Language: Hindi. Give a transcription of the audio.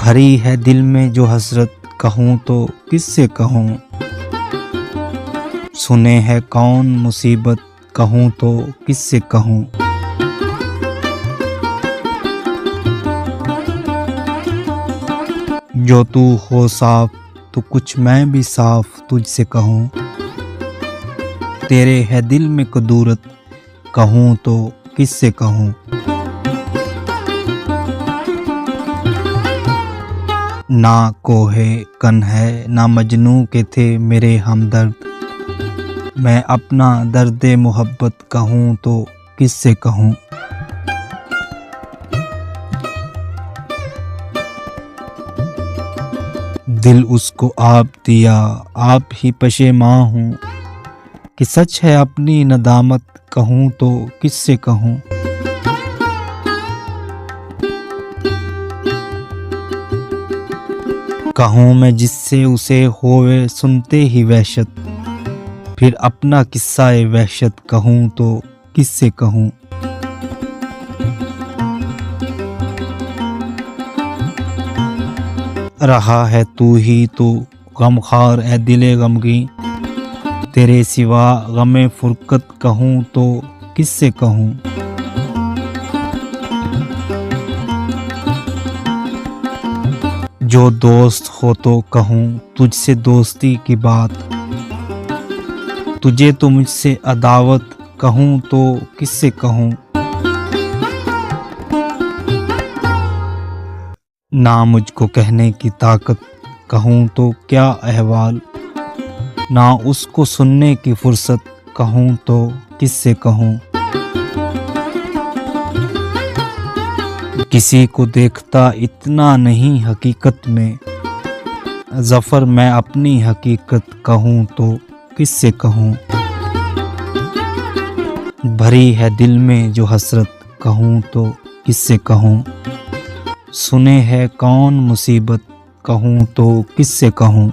भरी है दिल में जो हसरत, कहूँ तो किससे कहूँ। सुने है कौन मुसीबत, कहूँ तो किससे कहूँ। जो तू हो साफ तो कुछ मैं भी साफ तुझसे कहूँ। तेरे है दिल में कुदूरत, कहूँ तो किससे कहूँ। ना कोहे कन है ना मजनू के थे मेरे हमदर्द, मैं अपना दर्द मोहब्बत कहूँ तो किससे कहूँ। दिल उसको आप दिया, आप ही पशेमां हूँ, कि सच है अपनी नदामत, कहूँ तो किससे कहूँ। कहूँ मैं जिससे उसे होवे सुनते ही वहशत, फिर अपना किस्सा ए वहशत, कहूँ तो किससे कहूँ। रहा है तू ही तू गमखार ए दिले गमगी, तेरे सिवा गमे फुरकत, कहूँ तो किससे कहूँ। जो दोस्त हो तो कहूँ तुझसे दोस्ती की बात, तुझे तो मुझसे अदावत, कहूँ तो किससे कहूँ। ना मुझको कहने की ताकत, कहूँ तो क्या अहवाल, ना उसको सुनने की फुर्सत, कहूँ तो किससे कहूँ। किसी को देखता इतना नहीं हकीकत में, ज़फ़र मैं अपनी हकीकत, कहूँ तो किससे कहूँ। भरी है दिल में जो हसरत, कहूँ तो किससे कहूँ। सुने है कौन मुसीबत, कहूँ तो किससे कहूँ।